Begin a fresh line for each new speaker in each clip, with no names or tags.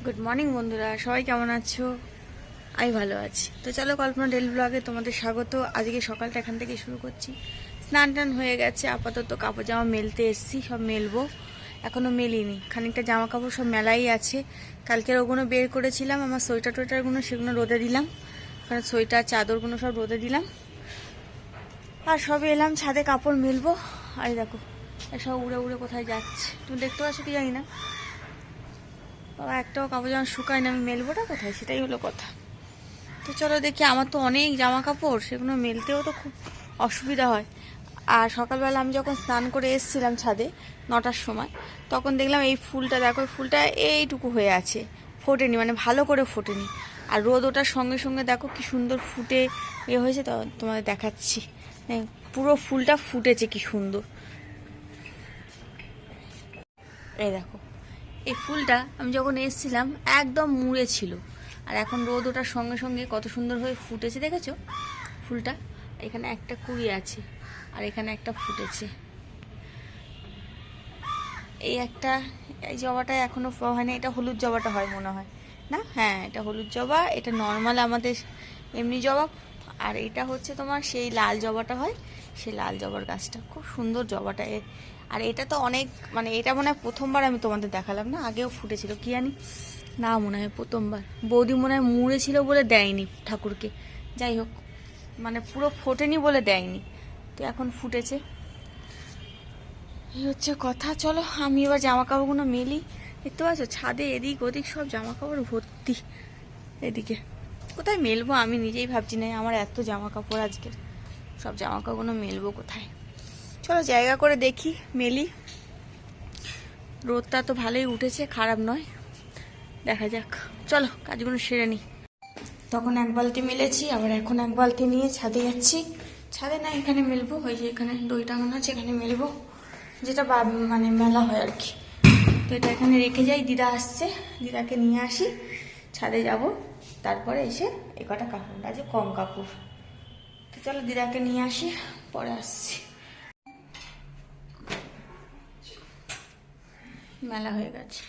Good morning বন্ধুরা, সবাই কেমন আছো? আমি ভালো আছি। তো চলো কল্পনা ডেলি ব্লগে তোমাদের স্বাগত। আজকে সকালটা এখান থেকে শুরু করছি। স্নান টান হয়ে গেছে, আপাতত কাপড় জামা মেলতে এসছি, সব মেলবো। এখনও মেলিনি, খানিকটা জামা কাপড় সব মেলাই আছে। কালকের ওগুলো বের করেছিলাম, আমার সোয়েটার টোয়েটারগুলো সেগুলো রোদে দিলাম, কারণ সোয়েটার চাদরগুলো সব রোদে দিলাম। আর সবে এলাম ছাদে কাপড় মেলবো। আর দেখো সব উড়ে উড়ে কোথায় যাচ্ছে, তুমি দেখতে পাচ্ছ কি জানি না। বাবা একটাও কাপড় জামা শুকায় না, আমি মেলবোটা কোথায়, সেটাই হলো কথা। তো চলো দেখি, আমার তো অনেক জামা কাপড়, সেগুলো মেলতেও তো খুব অসুবিধা হয়। আর সকালবেলা আমি যখন স্নান করে এসেছিলাম ছাদে 9টার সময়, তখন দেখলাম এই ফুলটা, দেখো ফুলটা এইটুকু হয়ে আছে, ফোটেনি, মানে ভালো করে ফোটেনি। আর রোদ ওঠার সঙ্গে সঙ্গে দেখো কি সুন্দর ফুটে হয়েছে। তো তোমাদের দেখাচ্ছি, পুরো ফুলটা ফুটেছে কি সুন্দর। এই দেখো, এই ফুলটা আমি যখন এসেছিলাম একদম মুড়ে ছিল, আর এখন রোদ ওঠার সঙ্গে সঙ্গে কত সুন্দর হয়ে ফুটেছে, দেখেছো ফুলটা? এখানে একটা কুড়ি আছে, আর এখানে একটা ফুটেছে। এই একটা, এই জবাটা এখনো হয় না, এটা হলুদ জবাটা হয় মনে হয় না। হ্যাঁ, এটা হলুদ জবা, এটা নর্মাল আমাদের এমনি জবা। আর এটা হচ্ছে তোমার সেই লাল জবাটা হয়, সেই লাল জবার গাছটা খুব সুন্দর জবাটা। আর এটা তো অনেক, মানে এটা মনে হয় প্রথমবার আমি তোমাদের দেখালাম না, আগেও ফুটেছিল কি জানি না, মনে হয় প্রথমবার। বৌদি মনে হয় মুড়ে ছিল বলে দেয়নি ঠাকুরকে, যাই হোক, মানে পুরো ফোটেনি বলে দেয়নি, তো এখন ফুটেছে। এই হচ্ছে কথা। চলো আমি এবার জামা কাপড়গুলো মেলি। দেখতে পাচ্ছ ছাদে এদিক ওদিক সব জামা কাপড় ভর্তি। এদিকে কোথায় মেলবো আমি নিজেই ভাবছি না, আমার এত জামা কাপড় আজকে, সব জামা কাপড়গুলো মেলবো কোথায়। চলো জায়গা করে দেখি মেলি। রোদটা তো ভালোই উঠেছে, খারাপ নয়, দেখা যাক। চলো কাজগুলো সেরে নিই। তখন এক বালতি মেলেছি, আবার এখন এক বালতি নিয়ে ছাদে যাচ্ছি। ছাদে না, এখানে মেলবো, ওই যে এখানে দই টাঙানো আছে, এখানে মেলবো, যেটা মানে মেলা হয় আর কি। তো এটা এখানে রেখে যাই, দিদা আসছে, দিদাকে নিয়ে আসি, ছাদে যাব, তারপরে এসে এ কটা কাপড় আছে, কম কাপড়। তো চলো দিদাকে নিয়ে আসি, পরে আসছি। মেলা হয়ে গেছে,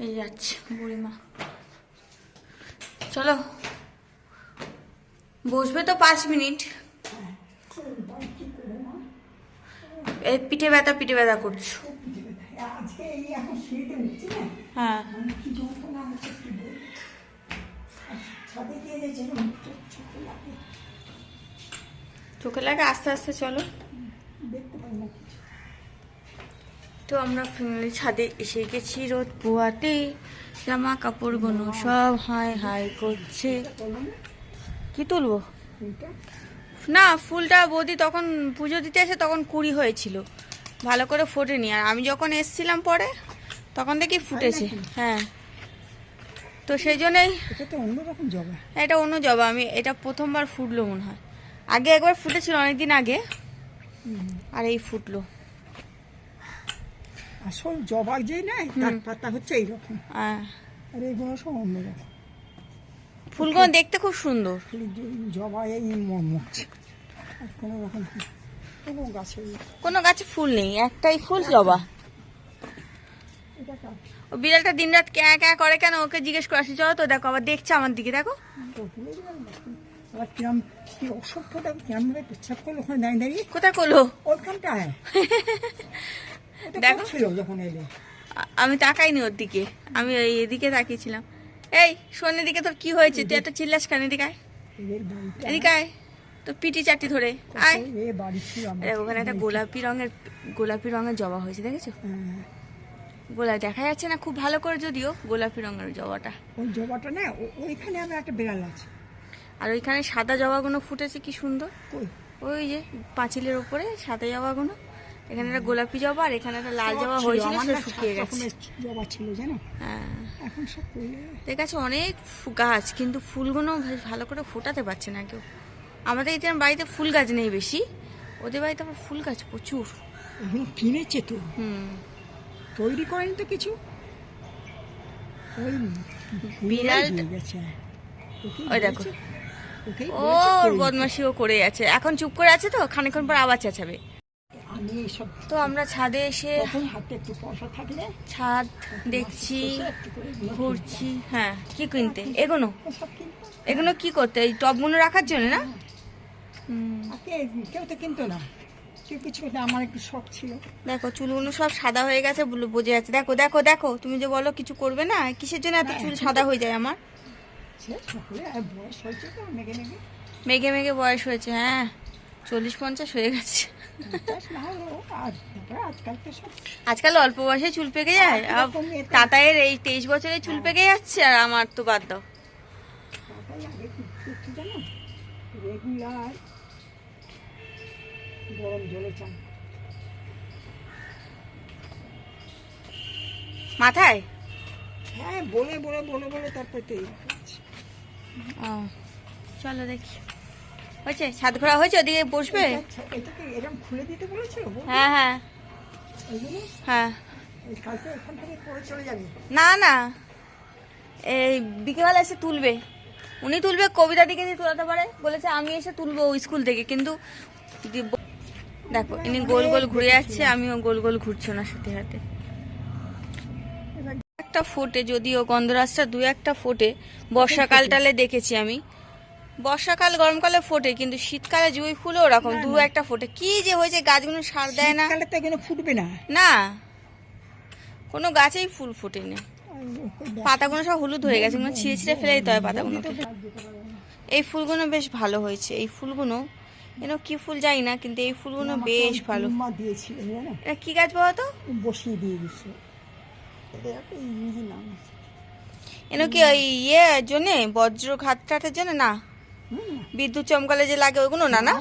এই যাচ্ছে বুড়িমা। চলো বসবে তো 5 মিনিট। এই পিঠে ব্যথা করছো? হ্যাঁ, চোখে লাগে, আস্তে আস্তে চলো। তো আমরা ফ্যামিলি ছাদে এসে গেছি, রোদ পোয়াতে, জামা কাপড়গুলো সব হাই হাই করছে। কি তুলবো? না, ফুলটা বৌদি তখন পুজো দিতে এসে তখন কুড়ি হয়েছিল, ভালো করে ফোটেনি। আর আমি যখন এসছিলাম পরে, তখন দেখি ফুটেছে। হ্যাঁ, তো সেই জন্যই এটা অন্য জবা। আমি এটা প্রথমবার ফুটলো মনে হয়, আগে একবার ফুটেছিল অনেকদিন আগে, আর এই ফুটলো।
আসল জবা যে নাই, তার পাতা হচ্ছে এইরকম, আর এইগুলো সব অন্যরকম।
ফুলগুলো দেখতে খুব সুন্দর,
জবা এই মরমরছে। আর
কোনো গাছে ফুল নেই, একটাই ফুল জবা। ও বিড়ালটা দিন রাত ক্যা ক্যা করে কেন, ওকে জিজ্ঞেস করে আসি। চলো তো, দেখো আবার দেখছে আমার দিকে, দেখো
আবার কিরম কি অসভ্যটা কিরম ভাবে পেচ্ছাপ করলো ওখানে দাঁড়িয়ে দাঁড়িয়ে।
কোথায় করলো?
ওইখানটায় দেখো ছিল যখন এলে।
আমি তাকাইনি ওর দিকে, আমি এদিকে তাকিয়েছিলাম। এই শোনের দিকে তোর কি হয়েছে? তুই একটা চিল্লাস কেন? এদিকে আয়, এদিকে আয়, তো পিটি চাটি ধরে আয়। ওখানে একটা গোলাপি রঙের জবা হয়েছে, দেখেছো? গোলাপ দেখা যাচ্ছে না খুব ভালো করে, যদিও গোলাপি রঙের জবাটা।
ওই জবাটা না, ওইখানে আমার একটা বিড়াল আছে।
আর ওইখানে সাদা জবাগুলো ফুটেছে কি সুন্দর, ওই যে পাঁচিলের উপরে সাদা জবাগুলো। এখানে একটা গোলাপি জবা, আর এখানে একটা লাল জবা হয়েছিল, সেটা শুকিয়ে গেছে।
জবা ছিল জানো,
হ্যাঁ,
এখন সব
দেখেছো অনেক গাছ, কিন্তু ফুলগুলো ভালো করে ফোটাতে পারছে না কেউ। আমাদের এতে বাড়িতে ফুল গাছ নেই বেশি, ওদের বাড়িতে আবার ফুল গাছ প্রচুর।
কিনেছে তো, তৈরি করেনি তো কিছু। ওই
বিড়াল ওই দেখো, ওর বদমাশিও করে আছে, এখন চুপ করে আছে, তো খানিকক্ষণ পর আবার চেঁচাবে।
আমি সব
তো আমরা ছাদে এসে
তখন হাতে একটু পয়সা থাকলে
ছাদ দেখছি,
একটু করে
ঘুরছি। হ্যাঁ, কি কিনতে? এগুলো
সব কিনবো।
এগুলো কি করতে? এই টবগুলো রাখার জন্য না? হুম।
আগে কেউ তো কিনতো না, কেউ কিছু করতো, আমার একটু শখ ছিল।
দেখো চুলগুলো সব সাদা হয়ে গেছে, বোঝা যাচ্ছে। দেখো দেখো দেখো, তুমি যে বলো কিছু করবে না, কিসের জন্য এত চুল সাদা হয়ে যায় আমার?
সে সকলে আর বয়স হয়েছে তো মেঘে মেঘে,
মেঘে মেঘে বয়স হয়েছে। হ্যাঁ, 40-50 হয়ে গেছে।
পঞ্চাশ না হলেও আর তারপরে আজকাল তো সব
আজকাল অল্প বয়সে চুল পেকে যায়। তাতায়ের এই 23 বছরে চুল পেকে যাচ্ছে, আর আমার তো বাদ দাও।
তাই আগে কি করতো জানো, রেগুলার গরম জলে চান।
মাথায়?
হ্যাঁ, বলে বলে বলে বলে তারপরে তৈরি করেছি।
ও, চলো দেখি। হয়েছে? ছাদ ঘোরা হয়েছে? ওদিকে বসবে?
এটাকে এরকম খুলে দিতে বলেছিল?
হ্যাঁ হ্যাঁ
এইগুলো
হ্যাঁ।
এই কালকে এখান থেকে পরে চলে যাবে।
না না, এই বিকেলবেলা এসে তুলবে। উনি তুলবে, কবিতা দিকে দিয়ে তোলাতে পারে বলেছে, আমি এসে তুলবো স্কুল থেকে। কিন্তু দেখো ইনি গোল গোল ঘুরে যাচ্ছে, আমিও গোল গোল ঘুরছি ওনার সাথে হাতে। একটা ফোটে, যদিও গন্ধরাজটা 2-1টা ফোটে। বর্ষাকালটালে দেখেছি আমি, বর্ষাকাল গরমকালে ফোটে, কিন্তু শীতকালে জুঁই ফুলও ওরকম 2-1টা ফোটে। কি যে হয়েছে, গাছগুলো সার দেয় না।
শীতকালে তো এগুলো ফুটবে না।
না, কোনো গাছেই ফুল ফোটেনি। পাতাগুলো সব হলুদ হয়ে গেছে, ছিঁড়ে ছিঁড়ে ফেলে দিতে হয় পাতাগুলোকে। এই ফুলগুলো বেশ ভালো হয়েছে। এই ফুলগুলো এনো কি ফুল জানি না, কিন্তু এই ফুলগুলো বেশ ভালো।
মা দিয়েছিল জানো,
এটা কি গাছ বলো তো?
বসিয়ে দিয়ে দিচ্ছে। এই ইংরেজি নাম আছে।
এনো কি ওই জন্যে, বজ্রঘাতটার জন্য না? বিদ্যুৎ চমকালে যে লাগে ওইগুলো না? না,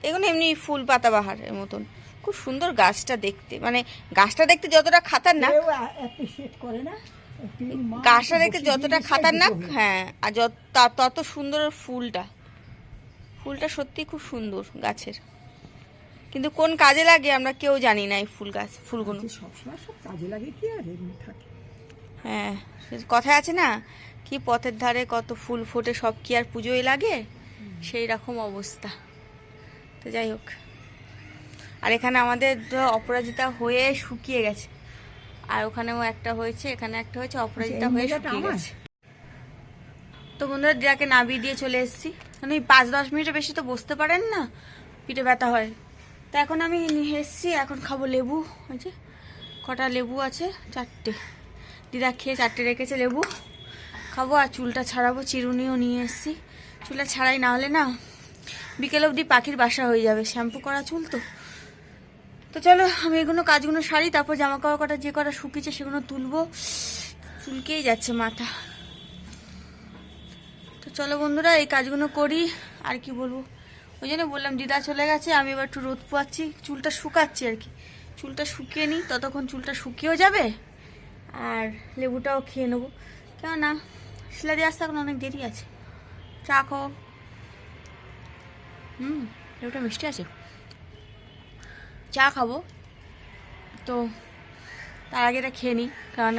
এগুলো এমনি ফুল পাতাবাহারের মতন। খুব সুন্দর গাছটা দেখতে, মানে গাছটা দেখতে যতটা খাতারনাক,
কেউ অ্যাপ্রিশিয়েট করে না।
গাছটা দেখতে যতটা খাতারনাক, হ্যাঁ, আর তত সুন্দর ওর ফুলটা। ফুলটা সত্যি খুব সুন্দর গাছের, কিন্তু কোন কাজে লাগে আমরা কেউ জানি না। এই ফুলগুলো
সবসময় সব কাজে লাগে কি আর এমনি থাকে।
হ্যাঁ, কথায় আছে না, কি পথের ধারে কত ফুল ফোটে, সব কি আর পুজোয় লাগে? সেই রকম অবস্থা। তো যাই হোক, আর এখানে আমাদের অপরাজিতা হয়ে শুকিয়ে গেছে, আর ওখানেও একটা হয়েছে, এখানে একটা হয়েছে, অপরাজিতা হয়ে শুকিয়ে গেছে। তো বন্ধুরা, দিদাকে নাবিয়ে দিয়ে চলে এসেছি, কারণ ওই 5-10 মিনিটের বেশি তো বসতে পারেন না, পিঠে ব্যথা হয়। তো এখন আমি নিয়ে এসেছি, এখন খাবো লেবু। হয়েছে, কটা লেবু আছে? 4টে। দিদা খেয়ে 4টে রেখেছে লেবু, খাবো। আর চুলটা ছাড়াবো, চিরুনিও নিয়ে এসেছি। চুলটা ছাড়াই না হলে না বিকেল অবধি পাখির বাসা হয়ে যাবে, শ্যাম্পু করা চুল তো। তো চলো আমি এগুলো কাজগুলো সারি, তারপর জামা কাপড় কটা যে কটা শুকিয়েছে সেগুলো তুলবো। চুলকেই যাচ্ছে মাথা। তো চলো বন্ধুরা, এই কাজগুলো করি। আর কি বলবো, ওই জন্য বললাম দিদা চলে গেছে, আমি এবার একটু রোদ পোয়াচ্ছি, চুলটা শুকাচ্ছি আর কি। চুলটা শুকিয়ে নিই, ততক্ষণ চুলটা শুকিয়েও যাবে, আর লেবুটাও খেয়ে নেবো। কেননা শিলা দিয়ে আসতে এখন অনেক দেরি আছে। চা খাও। লেবুটা মিষ্টি আছে। চা খাবো, তো তার আগে এটা খেয়ে নিই, কারণ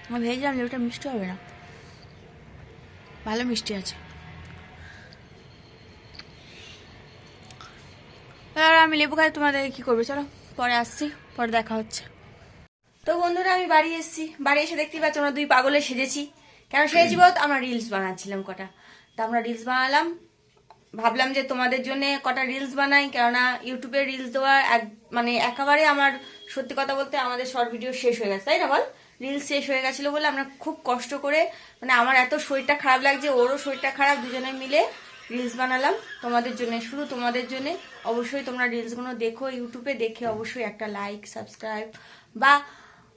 আমি ভেবেছিলাম লেবুটা মিষ্টি হবে না, ভালো মিষ্টি আছে। আর আমি লেবু খাই, তোমাদের কি করবে? চলো পরে আসছি, পরে দেখা হচ্ছে। তো বন্ধুরা, আমি বাড়ি এসেছি। বাড়ি এসে দেখতেই পাচ্ছি আমরা 2 পাগলে সেজেছি। কেন সেজেছি বলতো? আমরা রিলস বানাচ্ছিলাম কটা, তা আমরা রিলস বানালাম। ভাবলাম যে তোমাদের জন্য কটা রিলস বানাই, কেননা ইউটিউবে রিলস দেওয়ার মানে একেবারে আমার সত্যি কথা বলতে আমাদের শর্ট ভিডিও শেষ হয়ে গেছে, তাই না বল? রিলস শেষ হয়ে গেছিলো বলে আমরা খুব কষ্ট করে, মানে আমার এত শরীরটা খারাপ লাগছে, ওরও শরীরটা খারাপ, দুজনে মিলে রিলস বানালাম তোমাদের জন্য, শুধু তোমাদের জন্য। অবশ্যই তোমরা রিলসগুলো দেখো, ইউটিউবে দেখে অবশ্যই একটা লাইক, সাবস্ক্রাইব বা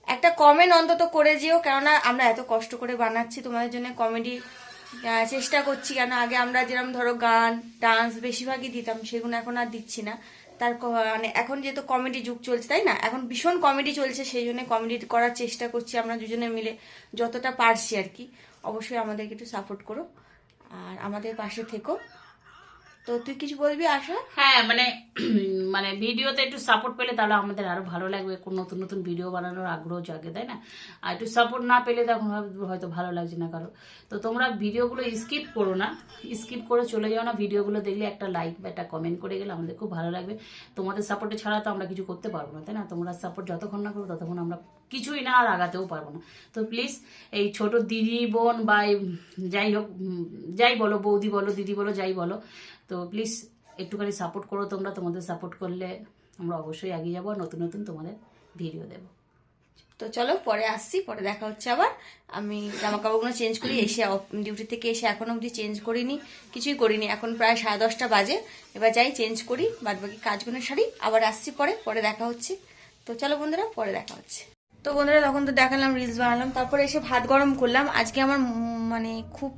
একটা কমেন্ট অন্তত করে যেও, কেননা আমরা এত কষ্ট করে বানাচ্ছি তোমাদের জন্য, কমেডি চেষ্টা করছি। কেন আগে আমরা যেরকম ধরো গান, ডান্স বেশিরভাগই দিতাম, সেগুলো এখন আর দিচ্ছি না। তার মানে এখন যেহেতু কমেডি যুগ চলছে, তাই না, এখন ভীষণ কমেডি চলছে, সেই জন্য কমেডি করার চেষ্টা করছি আমরা দুজনে মিলে, যতটা পারছি আর কি। অবশ্যই আমাদেরকে একটু সাপোর্ট করো আর আমাদের পাশে থেকো। তো তুই কিছু বলবি আশা?
হ্যাঁ মানে মানে ভিডিওতে একটু সাপোর্ট পেলে তাহলে আমাদের আরো ভালো লাগবে, কোন নতুন নতুন ভিডিও বানানোর আগ্রহ জাগে, তাই না? আর একটু সাপোর্ট না পেলে তখন হয়তো ভালো লাগছে না কারো। তো তোমরা ভিডিওগুলো স্কিপ করো না, স্কিপ করে চলে যাও না, ভিডিওগুলো দেখলে একটা লাইক বা একটা কমেন্ট করে গেলে আমাদের খুব ভালো লাগবে। তোমাদের সাপোর্টে ছাড়া তো আমরা কিছু করতে পারবো না, তাই না? তোমরা সাপোর্ট যতক্ষণ না করো ততক্ষণ আমরা কিছুই না আর আগাতেও পারবো না। তো প্লিজ এই ছোট দিদি বোন বা যাই হোক, যাই বলো, বৌদি বলো, দিদি বলো, যাই বলো, তো প্লিজ একটুখানি সাপোর্ট করো তোমরা। তোমাদের সাপোর্ট করলে আমরা অবশ্যই এগিয়ে যাবো, নতুন নতুন তোমাদের ভিডিও দেবো।
তো চলো পরে আসছি, পরে দেখা হচ্ছে আবার। আমি জামা কাপড়গুলো চেঞ্জ করি, এসে ডিউটি থেকে এসে এখন অবধি চেঞ্জ করিনি, কিছুই করিনি। এখন প্রায় 10:30 বাজে, এবার যাই চেঞ্জ করি, বাদ বাকি কাজগুলো সারি, আবার আসছি পরে দেখা হচ্ছে। তো চলো বন্ধুরা, পরে দেখা হচ্ছে। তো বন্ধুরা তখন তো দেখালাম, রিলস বানালাম, তারপরে এসে ভাত গরম করলাম। আজকে আমার মানে খুব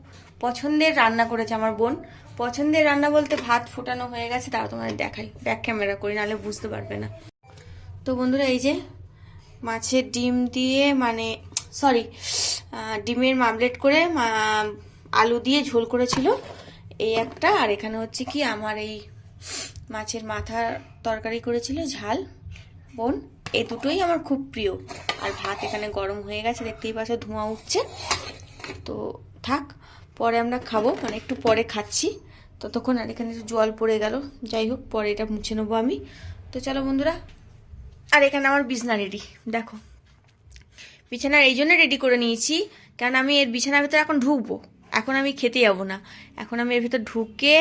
পছন্দের রান্না করেছে আমার বোন। পছন্দের রান্না বলতে ভাত ফোটানো হয়ে গেছে, তাও তোমাদের দেখাই, ব্যাক ক্যামেরা করি, নাহলে বুঝতে পারবে না। তো বন্ধুরা এই যে মাছের ডিম দিয়ে, মানে সরি, ডিমের মামলেট করে আলু দিয়ে ঝোল করেছিল এই একটা, আর এখানে হচ্ছে কি আমার এই মাছের মাথার তরকারি করেছিল ঝাল বোন। এই দুটোই আমার খুব প্রিয়। আর ভাত এখানে গরম হয়ে গেছে, দেখতেই পাচ্ছ ধোঁয়া উঠছে। তো থাক, পরে আমরা খাবো, মানে একটু পরে খাচ্ছি। ততক্ষণ আর এখানে একটু জল পড়ে গেল, যাই হোক পরে এটা মুছে নেবো আমি। তো চলো বন্ধুরা, আর এখানে আমার বিছানা রেডি, দেখো বিছানা এই জন্য রেডি করে নিয়েছি, কারণ আমি এর বিছানার ভিতরে এখন ঢুকবো। এখন আমি খেতে যাবো না, এখন আমি এর ভিতর ঢুকে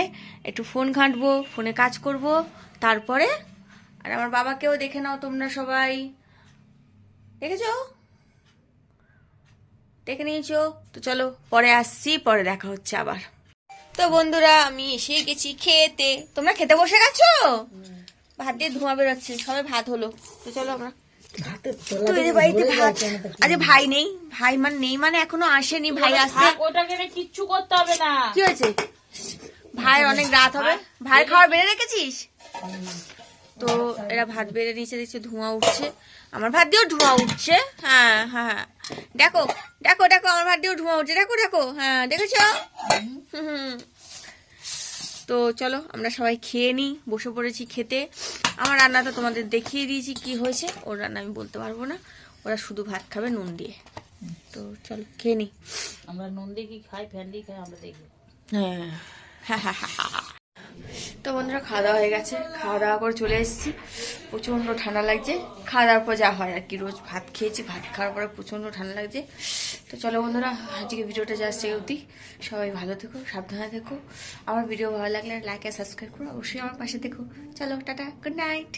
একটু ফোন ঘাঁটবো, ফোনে কাজ করব, তারপরে। আর আমার বাবাকেও দেখে নাও তোমরা সবাই, দেখেছো, দেখে নিয়েছো। তো চলো পরে আসছি, পরে দেখা হচ্ছে আবার। তো বন্ধুরা আমি এসে গেছি খেতে। তোমরা খেতে বসে গেছো? ভাত দিয়ে ধোঁয়া বেরোচ্ছে, সবে ভাত হলো। তো চলো আমরা, তো এদের বাড়িতে ভাত, আরে ভাই নেই, ভাই নেই মানে এখনো আসেনি, ভাই আসতে
ওটাকে কিচ্ছু করতে হবে না।
কি হয়েছে, ভাইয়ের অনেক রাত হবে, ভাই খাবার বেড়ে রেখেছিস? তো এরা ভাত বেড়ে নিচে দিচ্ছে, ধোঁয়া উঠছে, আমার ভাত দিয়েও ধোঁয়া উঠছে। হ্যাঁ হ্যাঁ দেখো দেখো দেখো, আমার ভাত দিয়েও ধোঁয়া উঠছে, দেখো দেখো, হ্যাঁ দেখেছ। তো চলো আমরা সবাই খেয়ে নিই, বসে পড়েছি খেতে। আমার রান্নাটা তোমাদের দেখিয়ে দিয়েছি কি হয়েছে, ওর রান্না আমি বলতে পারবো না, ওরা শুধু ভাত খাবে নুন দিয়ে। তো চলো খেয়ে নিই।
আমরা নুন দিয়ে কি খাই, ফ্যান দিয়ে খাই, আমরা দেখবো।
হ্যাঁ তো বন্ধুরা খাওয়া দাওয়া হয়ে গেছে, খাওয়া দাওয়া করে চলে এসেছি। প্রচণ্ড ঠান্ডা লাগছে, খাওয়া দাওয়ার পর যা হয় আর কি, রোজ ভাত খেয়েছি, ভাত খাওয়ার পরে প্রচণ্ড ঠান্ডা লাগছে। তো চলো বন্ধুরা, আজকে ভিডিওটা জাস্ট এই অবধি। সবাই ভালো থেকো, সাবধানে থেকো। আমার ভিডিও ভালো লাগলে লাইক আর সাবস্ক্রাইব করো, অবশ্যই আমার পাশে থেকো। চলো টাটা, গুড নাইট।